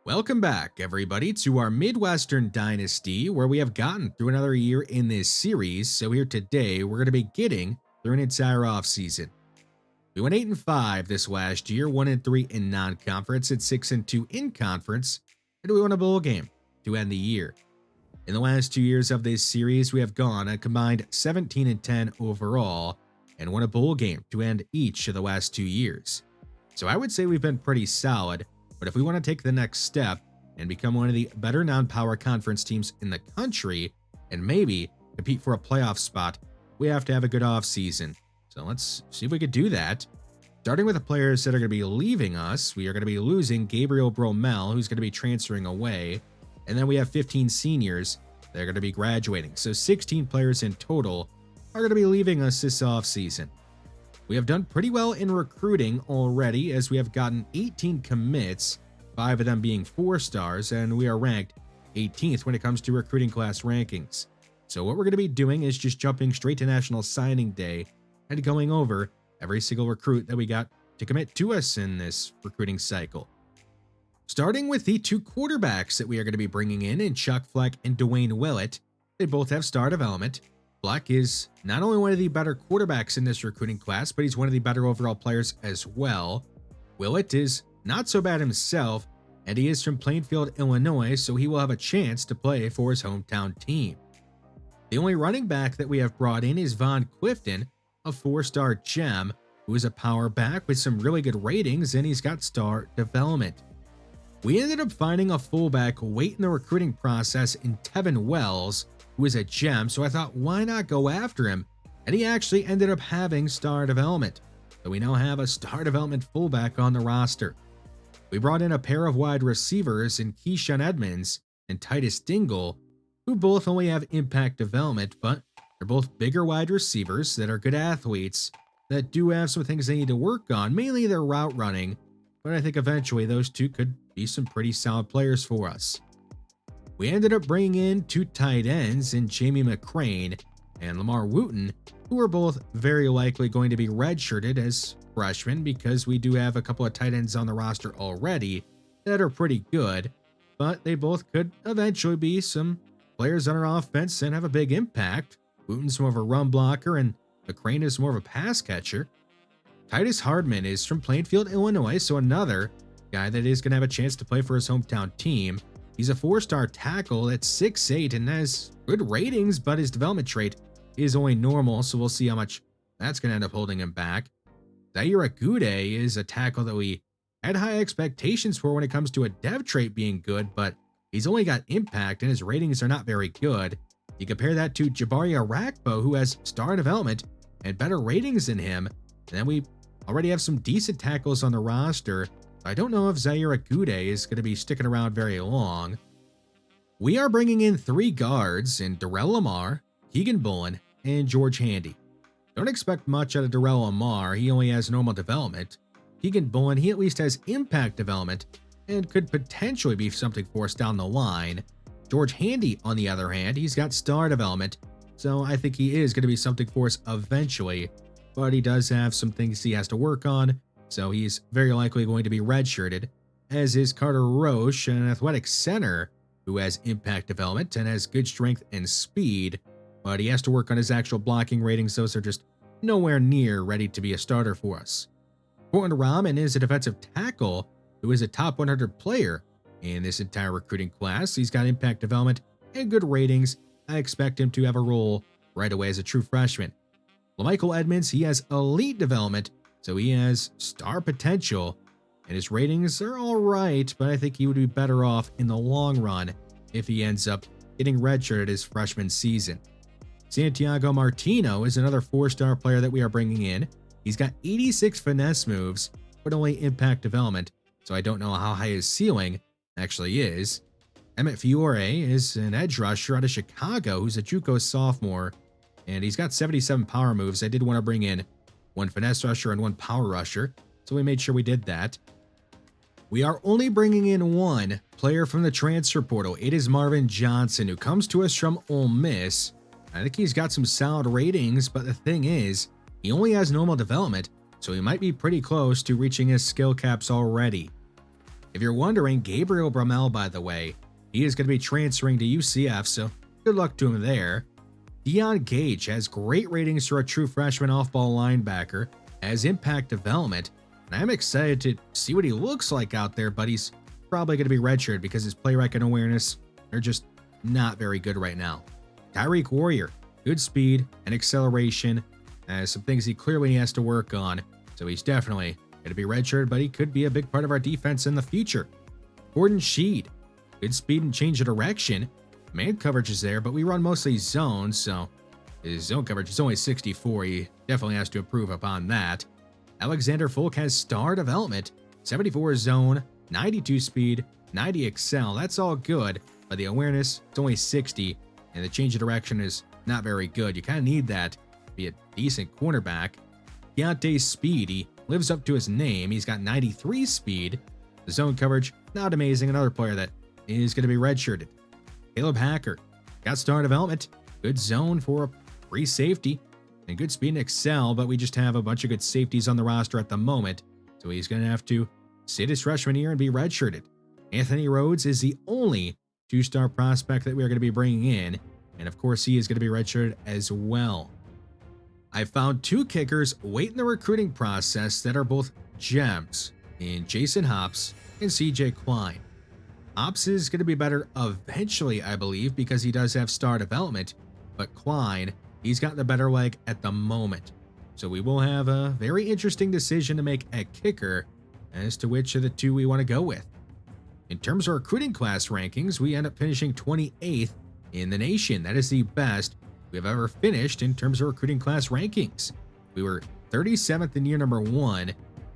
Welcome back, everybody, to our Midwestern Dynasty, where we have gotten through another year in this series. So here today, we're going to be getting through an entire offseason. We went 8-5 this last year, 1-3 in non-conference, and 6-2 in conference, and we won a bowl game to end the year. In the last 2 years of this series, we have gone a combined 17-10 overall, and won a bowl game to end each of the last 2 years. So I would say we've been pretty solid. But if we want to take the next step and become one of the better non-power conference teams in the country and maybe compete for a playoff spot, we have to have a good offseason. So let's see if we could do that. Starting with the players that are going to be leaving us, we are going to be losing Gabriel Bromell, who's going to be transferring away. And then we have 15 seniors that are going to be graduating. So 16 players in total are going to be leaving us this offseason. We have done pretty well in recruiting already, as we have gotten 18 commits, 5 of them being 4 stars, and we are ranked 18th when it comes to recruiting class rankings. So what we're going to be doing is just jumping straight to National Signing Day and going over every single recruit that we got to commit to us in this recruiting cycle. Starting with the 2 quarterbacks that we are going to be bringing in Chuck Fleck and Dwayne Willett. They both have star development. Fleck is not only one of the better quarterbacks in this recruiting class, but he's one of the better overall players as well. Willett is not so bad himself, and he is from Plainfield, Illinois, so he will have a chance to play for his hometown team. The only running back that we have brought in is Von Clifton, a 4-star gem, who is a power back with some really good ratings, and he's got star development. We ended up finding a fullback late in the recruiting process in Tevin Wells, who is a gem, so I thought, why not go after him? And he actually ended up having star development. So we now have a star development fullback on the roster. We brought in a pair of wide receivers in Keyshawn Edmonds and Titus Dingle, who both only have impact development, but they're both bigger wide receivers that are good athletes that do have some things they need to work on, mainly their route running, but I think eventually those two could be some pretty solid players for us. We ended up bringing in 2 tight ends in Jamie McCrane and Lamar Wooten, who are both very likely going to be redshirted as freshmen because we do have a couple of tight ends on the roster already that are pretty good, but they both could eventually be some players on our offense and have a big impact. Wooten's more of a run blocker and McCrane is more of a pass catcher. Titus Hardman is from Plainfield, Illinois, so another guy that is going to have a chance to play for his hometown team. He's a 4-star tackle that's 6'8" and has good ratings, but his development trait is only normal, so we'll see how much that's going to end up holding him back. Zaire Agude is a tackle that we had high expectations for when it comes to a dev trait being good, but he's only got impact and his ratings are not very good. You compare that to Jabari Arakpo, who has star development and better ratings than him, and then we already have some decent tackles on the roster. I don't know if Zaire Agude is going to be sticking around very long. We are bringing in 3 guards in Darrell Lamar, Keegan Bullen, and George Handy. Don't expect much out of Darrell Lamar, he only has normal development. Keegan Bullen, he at least has impact development and could potentially be something for us down the line. George Handy, on the other hand, he's got star development, so I think he is going to be something for us eventually, but he does have some things he has to work on. So he's very likely going to be redshirted, as is Carter Roche, an athletic center who has impact development and has good strength and speed, but he has to work on his actual blocking ratings. Those are just nowhere near ready to be a starter for us. Portland Rahman is a defensive tackle who is a top 100 player in this entire recruiting class. He's got impact development and good ratings. I expect him to have a role right away as a true freshman. LaMichael Edmonds, he has elite development, so he has star potential, and his ratings are all right, but I think he would be better off in the long run if he ends up getting redshirted his freshman season. Santiago Martino is another 4-star player that we are bringing in. He's got 86 finesse moves, but only impact development, so I don't know how high his ceiling actually is. Emmett Fiore is an edge rusher out of Chicago who's a JUCO sophomore, and he's got 77 power moves. I did want to bring in 1 finesse rusher and 1 power rusher, so we made sure we did that. We are only bringing in 1 player from the transfer portal. It is Marvin Johnson, who comes to us from Ole Miss. I think he's got some solid ratings, but the thing is, he only has normal development, so he might be pretty close to reaching his skill caps already. If you're wondering, Gabriel Bromell, by the way, he is going to be transferring to UCF, so good luck to him there. Dion Gage has great ratings for a true freshman off-ball linebacker, has impact development, and I'm excited to see what he looks like out there, but he's probably going to be redshirted because his play rec and awareness are just not very good right now. Tyreek Warrior, good speed and acceleration, has some things he clearly has to work on, so he's definitely going to be redshirted, but he could be a big part of our defense in the future. Gordon Sheed, good speed and change of direction. Man coverage is there, but we run mostly zone, so his zone coverage is only 64. He definitely has to improve upon that. Alexander Folk has star development, 74 zone, 92 speed, 90 excel. That's all good, but the awareness is only 60, and the change of direction is not very good. You kind of need that to be a decent cornerback. Deontay Speed, he lives up to his name. He's got 93 speed. The zone coverage, not amazing. Another player that is going to be redshirted. Caleb Hacker, got star development, good zone for a free safety, and good speed and excel, but we just have a bunch of good safeties on the roster at the moment, so he's going to have to sit his freshman year and be redshirted. Anthony Rhodes is the only two-star prospect that we're going to be bringing in, and of course he is going to be redshirted as well. I found two kickers late in the recruiting process that are both gems in Jason Hops and CJ Klein. Hops is going to be better eventually, I believe, because he does have star development, but Klein, he's got the better leg at the moment. So we will have a very interesting decision to make at kicker as to which of the two we want to go with. In terms of recruiting class rankings, we end up finishing 28th in the nation. That is the best we have ever finished in terms of recruiting class rankings. We were 37th in year number 1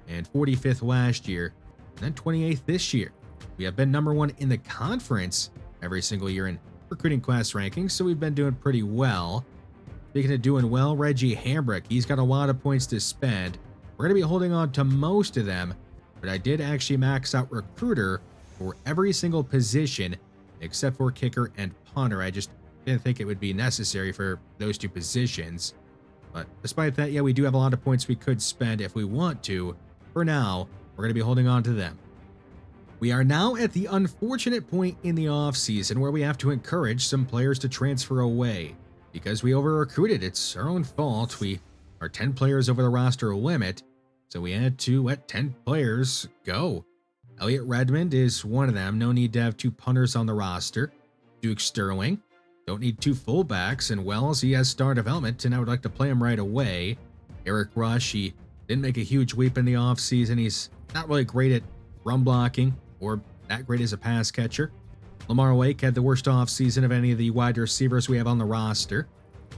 and 45th last year, and then 28th this year. We have been number 1 in the conference every single year in recruiting class rankings, so we've been doing pretty well. Speaking of doing well, Reggie Hambrick, he's got a lot of points to spend. We're going to be holding on to most of them, but I did actually max out recruiter for every single position except for kicker and punter. I just didn't think it would be necessary for those two positions. But despite that, yeah, we do have a lot of points we could spend if we want to. For now, we're going to be holding on to them. We are now at the unfortunate point in the offseason where we have to encourage some players to transfer away. Because we over-recruited, it's our own fault. We are 10 players over the roster limit, so we had to let 10 players go. Elliott Redmond is one of them. No need to have 2 punters on the roster. Duke Sterling, don't need 2 fullbacks. And Wells, he has star development, and I would like to play him right away. Eric Rush, he didn't make a huge leap in the offseason. He's not really great at run blocking or that great as a pass catcher. Lamar Wake had the worst offseason of any of the wide receivers we have on the roster.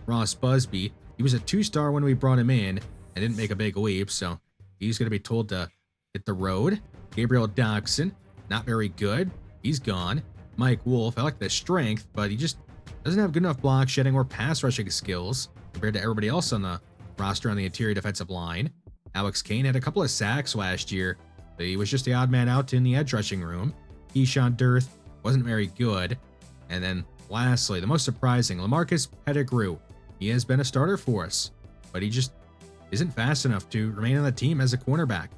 Ross Busby, he was a 2-star when we brought him in and didn't make a big leap, so he's going to be told to hit the road. Gabriel Doxson, not very good. He's gone. Mike Wolf, I like the strength, but he just doesn't have good enough block shedding or pass rushing skills compared to everybody else on the roster on the interior defensive line. Alex Kane had a couple of sacks last year, but he was just the odd man out in the edge rushing room. Keyshawn Dirth wasn't very good. And then lastly, the most surprising, LaMarcus Pettigrew. He has been a starter for us, but he just isn't fast enough to remain on the team as a cornerback.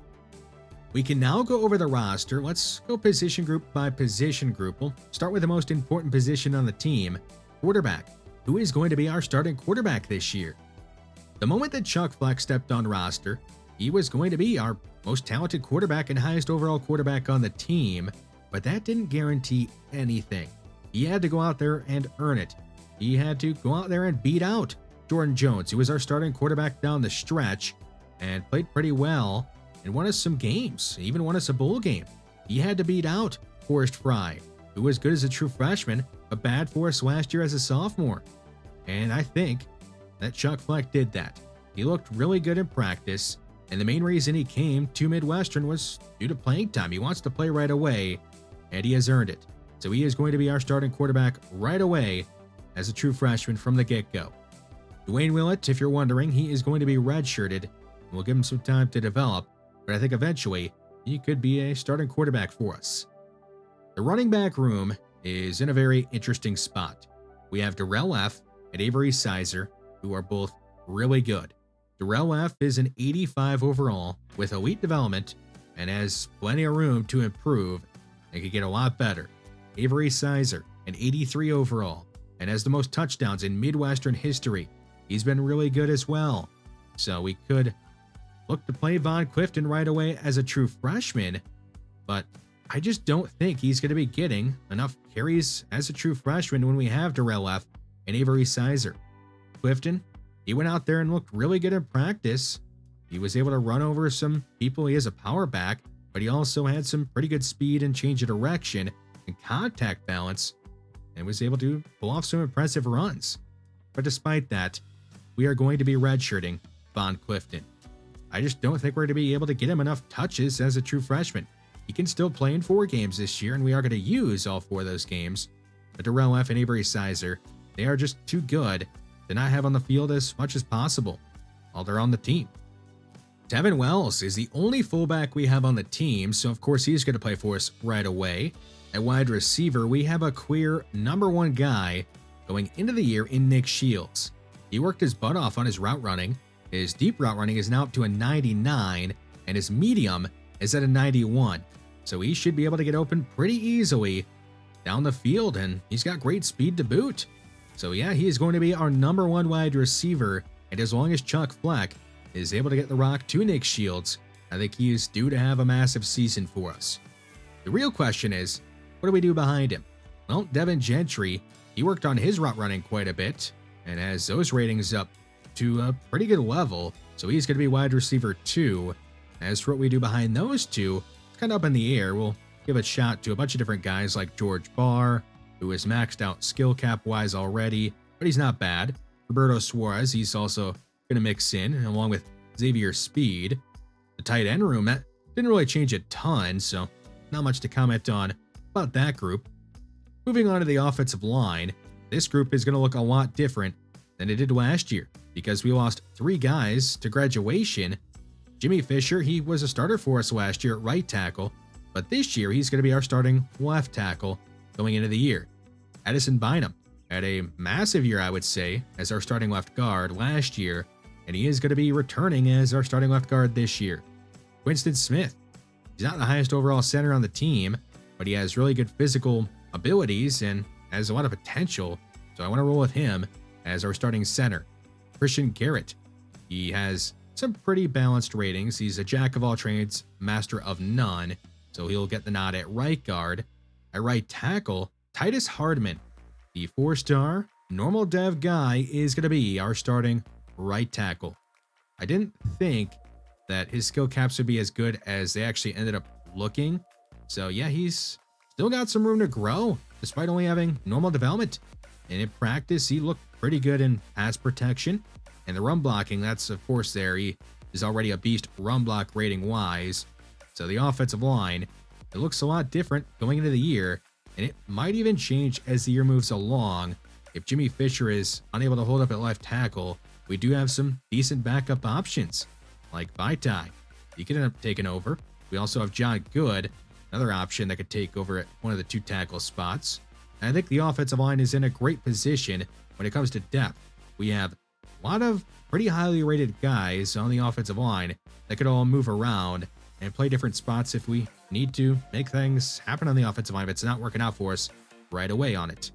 We can now go over the roster. Let's go position group by position group. We'll start with the most important position on the team, quarterback. Who is going to be our starting quarterback this year? The moment that Chuck Fleck stepped on roster, he was going to be our most talented quarterback and highest overall quarterback on the team, but that didn't guarantee anything. He had to go out there and earn it. He had to go out there and beat out Jordan Jones, who was our starting quarterback down the stretch and played pretty well and won us some games, even won us a bowl game. He had to beat out Forrest Fry, who was good as a true freshman, but bad for us last year as a sophomore. And I think that Chuck Fleck did that. He looked really good in practice, and the main reason he came to Midwestern was due to playing time. He wants to play right away, and he has earned it. So he is going to be our starting quarterback right away as a true freshman from the get-go. Dwayne Willett, if you're wondering, he is going to be redshirted, and we'll give him some time to develop, but I think eventually he could be a starting quarterback for us. The running back room is in a very interesting spot. We have Darrell F. and Avery Sizer, who are both really good. Darrell F. is an 85 overall with elite development and has plenty of room to improve It could get a lot better. Avery Sizer, an 83 overall, and has the most touchdowns in Midwestern history. He's been really good as well. So we could look to play Von Clifton right away as a true freshman, but I just don't think he's going to be getting enough carries as a true freshman when we have Darrell F. and Avery Sizer. Clifton, he went out there and looked really good in practice. He was able to run over some people. He is a power back, but he also had some pretty good speed and change of direction and contact balance, and was able to pull off some impressive runs. But despite that, we are going to be redshirting Von Clifton. I just don't think we're going to be able to get him enough touches as a true freshman. He can still play in 4 games this year, and we are going to use all 4 of those games. But Darrell F. and Avery Sizer, they are just too good to not have on the field as much as possible while they're on the team. Tevin Wells is the only fullback we have on the team, so of course he's going to play for us right away. At wide receiver, we have a clear number 1 guy going into the year in Nick Shields. He worked his butt off on his route running. His deep route running is now up to a 99, and his medium is at a 91. So he should be able to get open pretty easily down the field, and he's got great speed to boot. So yeah, he is going to be our number 1 wide receiver, and as long as Chuck Fleck is able to get the rock to Nick Shields, I think he is due to have a massive season for us. The real question is, what do we do behind him? Well, Devin Gentry, he worked on his route running quite a bit, and has those ratings up to a pretty good level, so he's going to be wide receiver 2. As for what we do behind those two, it's kind of up in the air. We'll give a shot to a bunch of different guys like George Barr, who is maxed out skill cap wise already, but he's not bad. Roberto Suarez, he's also going to mix in, along with Xavier Speed. The tight end room, that didn't really change a ton, so not much to comment on about that group. Moving on to the offensive line, this group is going to look a lot different than it did last year, because we lost 3 guys to graduation. Jimmy Fisher, he was a starter for us last year at right tackle, but this year he's going to be our starting left tackle going into the year. Edison Bynum had a massive year, I would say, as our starting left guard last year, and he is going to be returning as our starting left guard this year. Winston Smith, he's not the highest overall center on the team, but he has really good physical abilities and has a lot of potential, so I want to roll with him as our starting center. Christian Garrett, he has some pretty balanced ratings. He's a jack of all trades, master of none, so he'll get the nod at right guard. At right tackle, Titus Hardman, the 4-star normal dev guy, is going to be our starting right tackle. I didn't think that his skill caps would be as good as they actually ended up looking, so yeah, he's still got some room to grow despite only having normal development. And in practice, he looked pretty good in pass protection. And the run blocking, that's of course there. He is already a beast run block rating wise. So the offensive line, it looks a lot different going into the year. And it might even change as the year moves along. If Jimmy Fisher is unable to hold up at left tackle, we do have some decent backup options, like Vaitai. He could end up taking over. We also have John Good, another option that could take over at one of the 2 tackle spots. And I think the offensive line is in a great position when it comes to depth. We have a lot of pretty highly rated guys on the offensive line that could all move around and play different spots if we need to make things happen on the offensive line if it's not working out for us right away on it.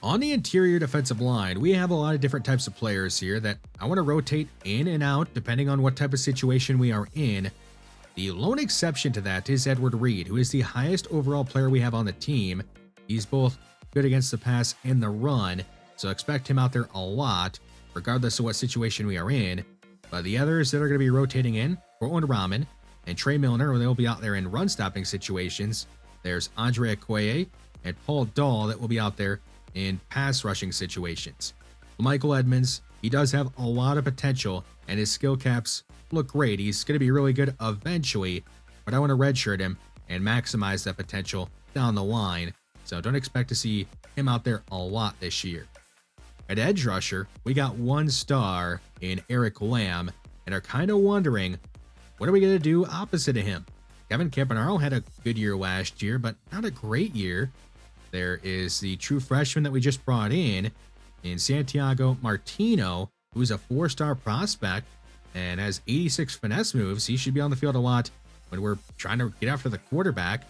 On the interior defensive line, we have a lot of different types of players here that I want to rotate in and out depending on what type of situation we are in. The lone exception to that is Edward Reed, who is the highest overall player we have on the team. He's both good against the pass and the run, so expect him out there a lot, regardless of what situation we are in. But the others that are going to be rotating in, Portland Rahman and Trey Milner, they'll be out there in run-stopping situations. There's Andre Okoye and Paul Dahl that will be out there in pass-rushing situations. Michael Edmonds, he does have a lot of potential, and his skill caps look great. He's going to be really good eventually, but I want to redshirt him and maximize that potential down the line. So don't expect to see him out there a lot this year. At edge rusher, we got 1 star in Eric Lamb and are kind of wondering, what are we going to do opposite of him? Kevin Campanaro had a good year last year, but not a great year. There is the true freshman that we just brought in Santiago Martino, who's a 4-star prospect and has 86 finesse moves. He should be on the field a lot when we're trying to get after the quarterback.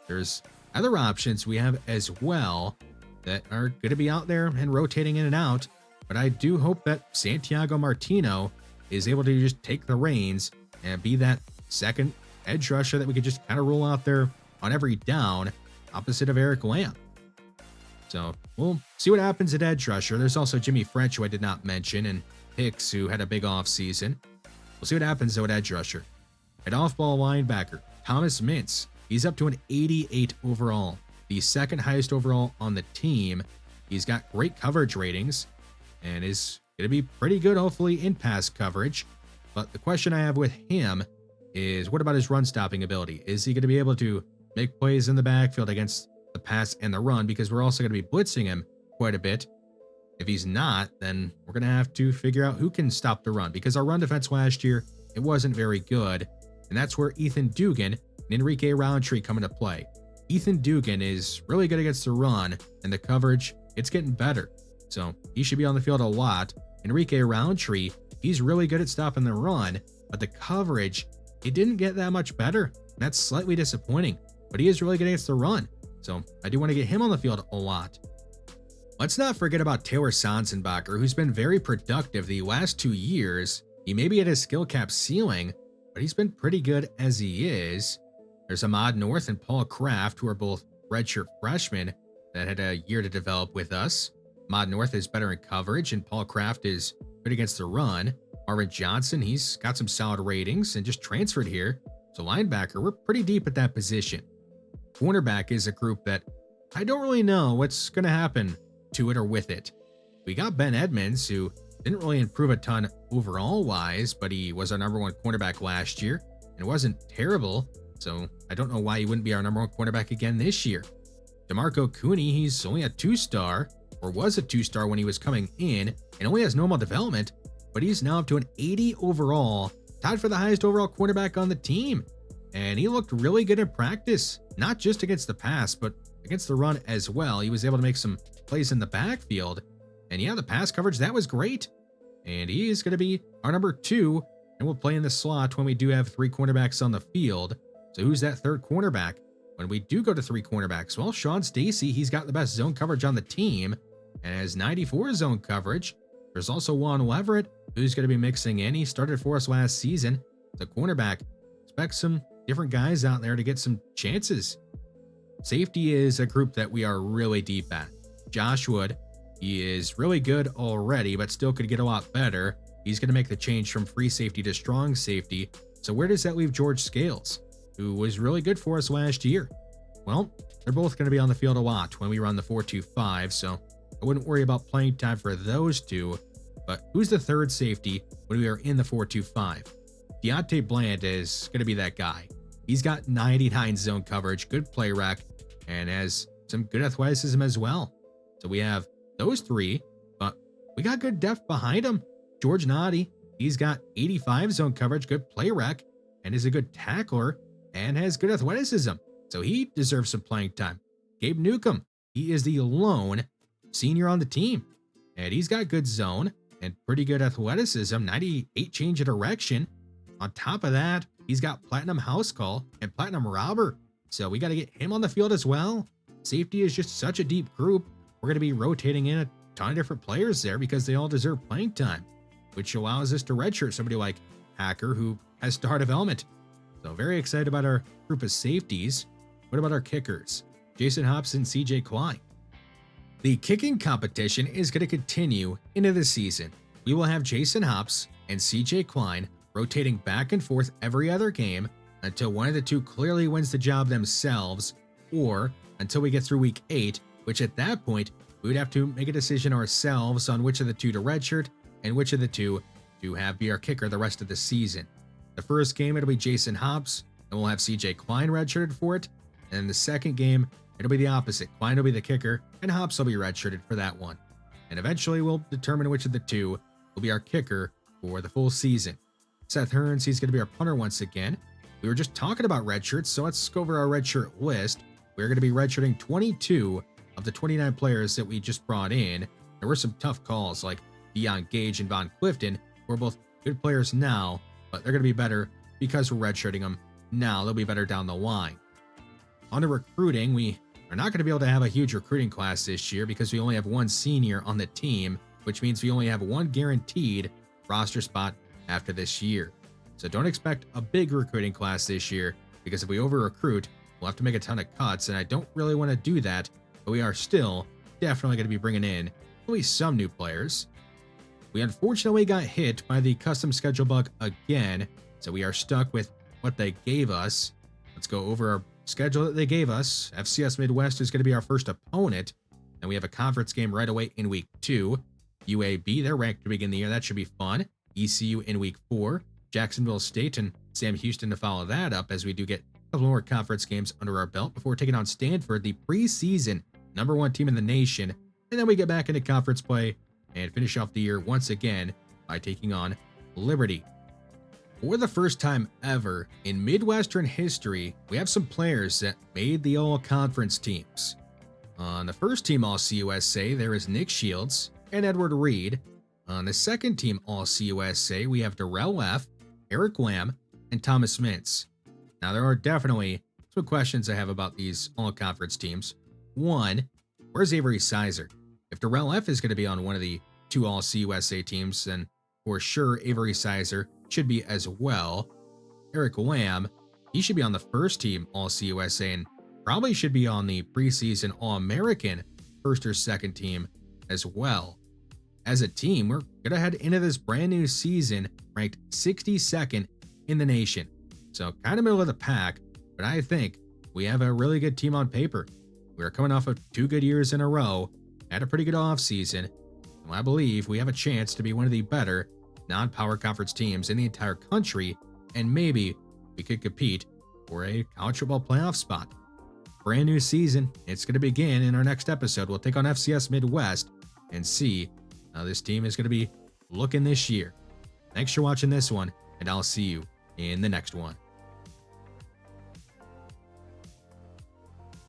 there's other options we have as well that are going to be out there and rotating in and out. But I do hope that Santiago Martino is able to just take the reins and be that second edge rusher that we could just kind of roll out there on every down opposite of Eric Lamb. So we'll see what happens at edge rusher. There's also Jimmy French, who I did not mention, and Hicks, who had a big offseason. We'll see what happens though at edge rusher. At off-ball linebacker, Thomas Mintz. He's up to an 88 overall, the second highest overall on the team. He's got great coverage ratings and is going to be pretty good, hopefully, in pass coverage. But the question I have with him is, what about his run-stopping ability? Is he going to be able to make plays in the backfield against the pass and the run? Because we're also going to be blitzing him quite a bit. If he's not, then we're going to have to figure out who can stop the run, because our run defense last year, it wasn't very good. And that's where Ethan Dugan and Enrique Roundtree come into play. Ethan Dugan is really good against the run, and the coverage, it's getting better. So he should be on the field a lot. Enrique Roundtree, he's really good at stopping the run, but the coverage, it didn't get that much better. That's slightly disappointing, but he is really good against the run. So I do want to get him on the field a lot. Let's not forget about Taylor Sonsenbacher, who's been very productive the last 2 years. He may be at his skill cap ceiling, but he's been pretty good as he is. There's Ahmad North and Paul Kraft, who are both redshirt freshmen that had a year to develop with us. Ahmad North is better in coverage, and Paul Kraft is good against the run. Marvin Johnson, he's got some solid ratings and just transferred here. So linebacker, we're pretty deep at that position. Cornerback is a group that I don't really know what's going to happen to it or with it. We got Ben Edmonds, who didn't really improve a ton overall wise, but he was our number one cornerback last year and wasn't terrible. So I don't know why he wouldn't be our number one cornerback again this year. DeMarco Cooney, he's only a 2-star, or was a 2-star when he was coming in, and only has normal development, but he's now up to an 80 overall, tied for the highest overall cornerback on the team. And he looked really good in practice, not just against the pass, but against the run as well. He was able to make some plays in the backfield. And yeah, the pass coverage, that was great. And he is going to be our number 2, and we'll play in the slot when we do have 3 cornerbacks on the field. So who's that third cornerback when we do go to 3 cornerbacks? Well, Sean Stacy, he's got the best zone coverage on the team and has 94 zone coverage. There's also Juan Leverett, who's going to be mixing in. He started for us last season. The cornerback, expect some different guys out there to get some chances. Safety is a group that we are really deep at. Josh Wood, he is really good already, but still could get a lot better. He's going to make the change from free safety to strong safety. So where does that leave George Scales, who was really good for us last year? Well, they're both going to be on the field a lot when we run the 4-2-5, so I wouldn't worry about playing time for those two. But who's the third safety when we are in the 4-2-5? Deontay Bland is going to be that guy. He's got 99 zone coverage, good play rec, and has some good athleticism as well. So we have those 3, but we got good depth behind him. George Noddy, he's got 85 zone coverage, good play rec, and is a good tackler and has good athleticism. So he deserves some playing time. Gabe Newcomb, he is the lone senior on the team, and he's got good zone and pretty good athleticism, 98 change of direction. On top of that, he's got platinum house call and platinum robber. So we got to get him on the field as well. Safety is just such a deep group. We're going to be rotating in a ton of different players there because they all deserve playing time, which allows us to redshirt somebody like Hacker, who has star development. So very excited about our group of safeties. What about our kickers? Jason Hobson, CJ Klein. The kicking competition is going to continue into the season. We will have Jason Hops and CJ Klein rotating back and forth every other game until one of the two clearly wins the job themselves, or until we get through week 8, which at that point, we would have to make a decision ourselves on which of the two to redshirt and which of the two to have be our kicker the rest of the season. The first game, it'll be Jason Hops, and we'll have CJ Klein redshirted for it. And the second game, it'll be the opposite. Klein will be the kicker, and Hops will be redshirted for that one. And eventually, we'll determine which of the two will be our kicker for the full season. Seth Hearns, he's going to be our punter once again. We were just talking about redshirts, so let's go over our redshirt list. We're going to be redshirting 22 of the 29 players that we just brought in. There were some tough calls like Deion Gage and Von Clifton, who are both good players now, but they're going to be better because we're redshirting them now. They'll be better down the line. On to recruiting, we are not going to be able to have a huge recruiting class this year because we only have one senior on the team, which means we only have one guaranteed roster spot after this year. So don't expect a big recruiting class this year, because if we over-recruit, we'll have to make a ton of cuts, and I don't really want to do that, but we are still definitely going to be bringing in at least some new players. We unfortunately got hit by the custom schedule bug again, so we are stuck with what they gave us. Let's go over our schedule that they gave us. FCS Midwest is going to be our first opponent, and we have a conference game right away in week 2. UAB, they're ranked to begin the year. That should be fun. ECU in week 4. Jacksonville State and Sam Houston to follow that up, as we do get a couple more conference games under our belt before taking on Stanford, the preseason #1 team in the nation. And then we get back into conference play and finish off the year once again by taking on Liberty. For the first time ever in Midwestern history, we have some players that made the all-conference teams. On the first team All-CUSA, there is Nick Shields and Edward Reed. On the second team All-CUSA, we have Darrell F., Eric Lamb, and Thomas Mintz. Now, there are definitely some questions I have about these all-conference teams. One, where's Avery Sizer? If Darrell F. is going to be on one of the 2 All-CUSA teams, then for sure Avery Sizer should be as well. Eric Lamb, he should be on the first team All-CUSA and probably should be on the preseason All-American first or second team as well. As a team, we're going to head into this brand new season ranked 62nd in the nation. So kind of middle of the pack, but I think we have a really good team on paper. We are coming off of 2 good years in a row, had a pretty good offseason, and I believe we have a chance to be one of the better non-power conference teams in the entire country, and maybe we could compete for a college football playoff spot. Brand new season, it's going to begin. In our next episode, we'll take on FCS Midwest and see how this team is going to be looking this year. Thanks for watching this one, and I'll see you in the next one.